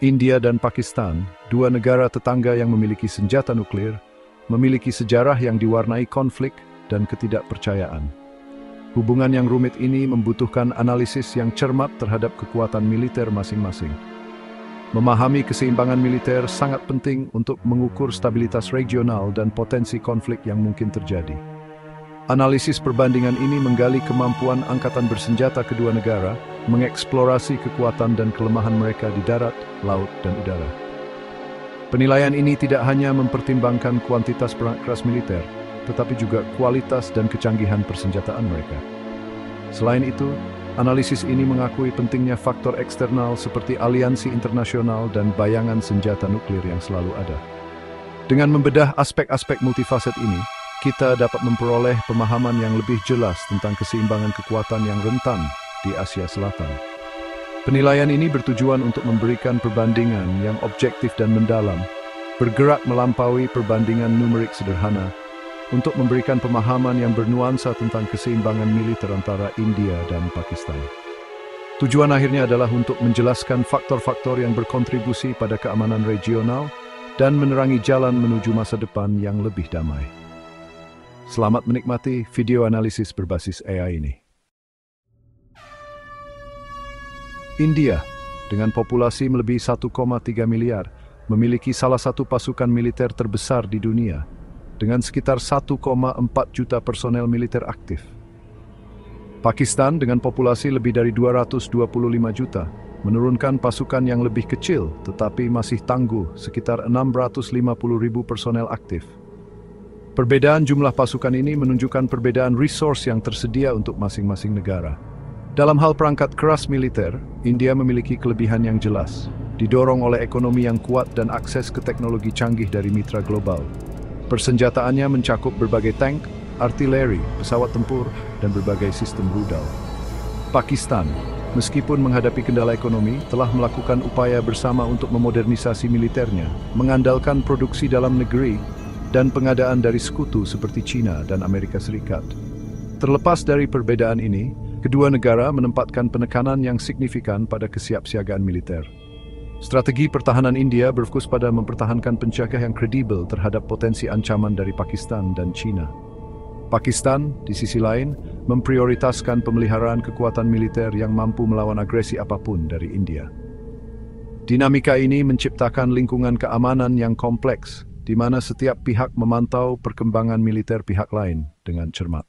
India dan Pakistan, dua negara tetangga yang memiliki senjata nuklir, memiliki sejarah yang diwarnai konflik dan ketidakpercayaan. Hubungan yang rumit ini membutuhkan analisis yang cermat terhadap kekuatan militer masing-masing. Memahami keseimbangan militer sangat penting untuk mengukur stabilitas regional dan potensi konflik yang mungkin terjadi. Analisis perbandingan ini menggali kemampuan angkatan bersenjata kedua negara, mengeksplorasi kekuatan dan kelemahan mereka di darat, laut, dan udara. Penilaian ini tidak hanya mempertimbangkan kuantitas perang keras militer, tetapi juga kualitas dan kecanggihan persenjataan mereka. Selain itu, analisis ini mengakui pentingnya faktor eksternal seperti aliansi internasional dan bayangan senjata nuklir yang selalu ada. Dengan membedah aspek-aspek multifaset ini, kita dapat memperoleh pemahaman yang lebih jelas tentang keseimbangan kekuatan yang rentan di Asia Selatan. Penilaian ini bertujuan untuk memberikan perbandingan yang objektif dan mendalam, bergerak melampaui perbandingan numerik sederhana, untuk memberikan pemahaman yang bernuansa tentang keseimbangan militer antara India dan Pakistan. Tujuan akhirnya adalah untuk menjelaskan faktor-faktor yang berkontribusi pada keamanan regional dan menerangi jalan menuju masa depan yang lebih damai. Selamat menikmati video analisis berbasis AI ini. India, dengan populasi melebihi 1,3 miliar, memiliki salah satu pasukan militer terbesar di dunia, dengan sekitar 1,4 juta personel militer aktif. Pakistan, dengan populasi lebih dari 225 juta, menurunkan pasukan yang lebih kecil, tetapi masih tangguh, sekitar 650.000 personel aktif. Perbedaan jumlah pasukan ini menunjukkan perbedaan resource yang tersedia untuk masing-masing negara. Dalam hal perangkat keras militer, India memiliki kelebihan yang jelas, didorong oleh ekonomi yang kuat dan akses ke teknologi canggih dari mitra global. Persenjataannya mencakup berbagai tank, artileri, pesawat tempur, dan berbagai sistem rudal. Pakistan, meskipun menghadapi kendala ekonomi, telah melakukan upaya bersama untuk memodernisasi militernya, mengandalkan produksi dalam negeri, dan pengadaan dari sekutu seperti China dan Amerika Serikat. Terlepas dari perbedaan ini, kedua negara menempatkan penekanan yang signifikan pada kesiapsiagaan militer. Strategi pertahanan India berfokus pada mempertahankan penjaga yang kredibel terhadap potensi ancaman dari Pakistan dan China. Pakistan, di sisi lain, memprioritaskan pemeliharaan kekuatan militer yang mampu melawan agresi apapun dari India. Dinamika ini menciptakan lingkungan keamanan yang kompleks, di mana setiap pihak memantau perkembangan militer pihak lain dengan cermat.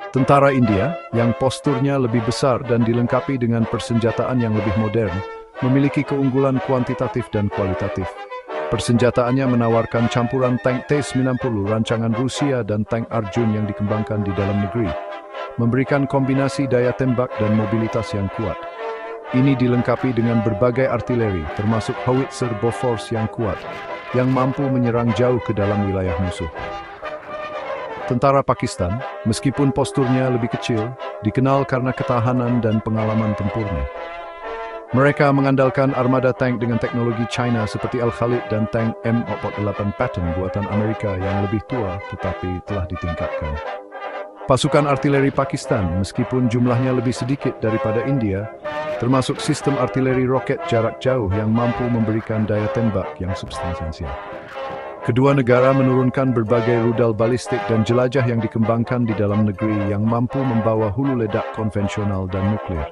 Tentara India, yang posturnya lebih besar dan dilengkapi dengan persenjataan yang lebih modern, memiliki keunggulan kuantitatif dan kualitatif. Persenjataannya menawarkan campuran tank T-90 rancangan Rusia dan tank Arjun yang dikembangkan di dalam negeri, memberikan kombinasi daya tembak dan mobilitas yang kuat. Ini dilengkapi dengan berbagai artileri, termasuk howitzer Bofors yang kuat, yang mampu menyerang jauh ke dalam wilayah musuh. Tentara Pakistan, meskipun posturnya lebih kecil, dikenal karena ketahanan dan pengalaman tempurnya. Mereka mengandalkan armada tank dengan teknologi China seperti Al-Khalid dan tank M48 Patton buatan Amerika yang lebih tua tetapi telah ditingkatkan. Pasukan artileri Pakistan, meskipun jumlahnya lebih sedikit daripada India, termasuk sistem artileri roket jarak jauh yang mampu memberikan daya tembak yang substansial. Kedua negara menurunkan berbagai rudal balistik dan jelajah yang dikembangkan di dalam negeri yang mampu membawa hulu ledak konvensional dan nuklir.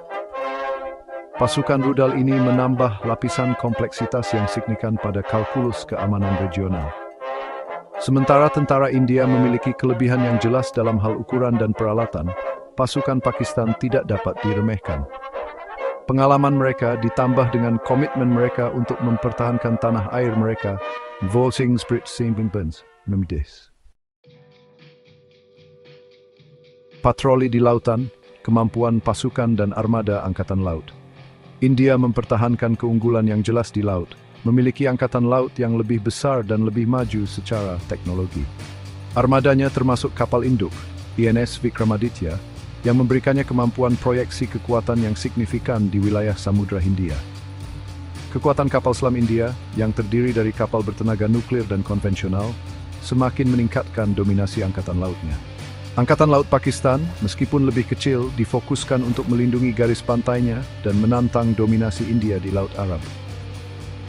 Pasukan rudal ini menambah lapisan kompleksitas yang signifikan pada kalkulus keamanan regional. Sementara tentara India memiliki kelebihan yang jelas dalam hal ukuran dan peralatan, pasukan Pakistan tidak dapat diremehkan. Pengalaman mereka ditambah dengan komitmen mereka untuk mempertahankan tanah air mereka, voting spirit simpimpens memdes. Patroli di lautan, kemampuan pasukan dan armada angkatan laut. India mempertahankan keunggulan yang jelas di laut, memiliki angkatan laut yang lebih besar dan lebih maju secara teknologi. Armadanya termasuk kapal induk, INS Vikramaditya, yang memberikannya kemampuan proyeksi kekuatan yang signifikan di wilayah Samudra Hindia. Kekuatan kapal selam India, yang terdiri dari kapal bertenaga nuklir dan konvensional, semakin meningkatkan dominasi angkatan lautnya. Angkatan Laut Pakistan, meskipun lebih kecil, difokuskan untuk melindungi garis pantainya dan menantang dominasi India di Laut Arab.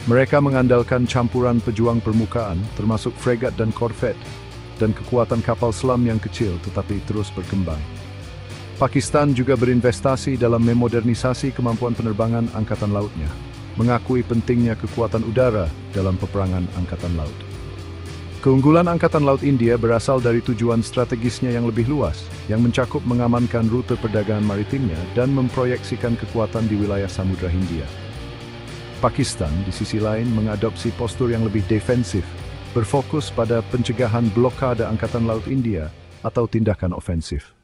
Mereka mengandalkan campuran pejuang permukaan, termasuk fregat dan korvet, dan kekuatan kapal selam yang kecil tetapi terus berkembang. Pakistan juga berinvestasi dalam memodernisasi kemampuan penerbangan angkatan lautnya, mengakui pentingnya kekuatan udara dalam peperangan angkatan laut. Keunggulan Angkatan Laut India berasal dari tujuan strategisnya yang lebih luas, yang mencakup mengamankan rute perdagangan maritimnya dan memproyeksikan kekuatan di wilayah Samudra Hindia. Pakistan, di sisi lain, mengadopsi postur yang lebih defensif, berfokus pada pencegahan blokade Angkatan Laut India atau tindakan ofensif.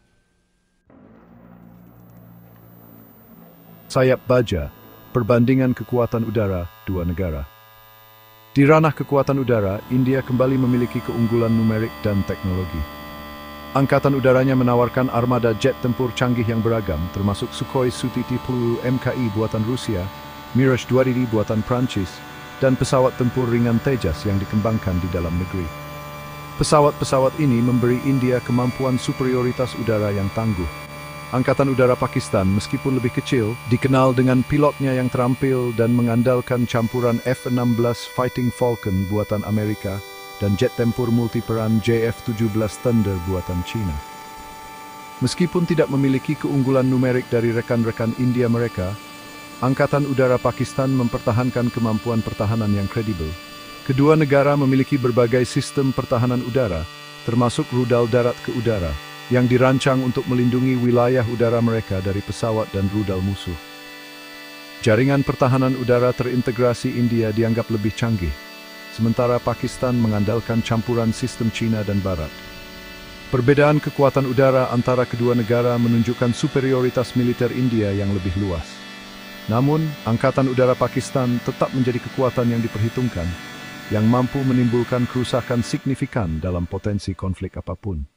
Sayap baja, perbandingan kekuatan udara dua negara. Di ranah kekuatan udara, India kembali memiliki keunggulan numerik dan teknologi. Angkatan udaranya menawarkan armada jet tempur canggih yang beragam, termasuk Sukhoi Su-30 MKI buatan Rusia, Mirage 2000 buatan Prancis, dan pesawat tempur ringan Tejas yang dikembangkan di dalam negeri. Pesawat-pesawat ini memberi India kemampuan superioritas udara yang tangguh. Angkatan Udara Pakistan, meskipun lebih kecil, dikenal dengan pilotnya yang terampil dan mengandalkan campuran F-16 Fighting Falcon buatan Amerika dan jet tempur multiperan JF-17 Thunder buatan China. Meskipun tidak memiliki keunggulan numerik dari rekan-rekan India mereka, Angkatan Udara Pakistan mempertahankan kemampuan pertahanan yang kredibel. Kedua negara memiliki berbagai sistem pertahanan udara, termasuk rudal darat ke udara, yang dirancang untuk melindungi wilayah udara mereka dari pesawat dan rudal musuh. Jaringan pertahanan udara terintegrasi India dianggap lebih canggih, sementara Pakistan mengandalkan campuran sistem Cina dan Barat. Perbedaan kekuatan udara antara kedua negara menunjukkan superioritas militer India yang lebih luas. Namun, Angkatan Udara Pakistan tetap menjadi kekuatan yang diperhitungkan, yang mampu menimbulkan kerusakan signifikan dalam potensi konflik apapun.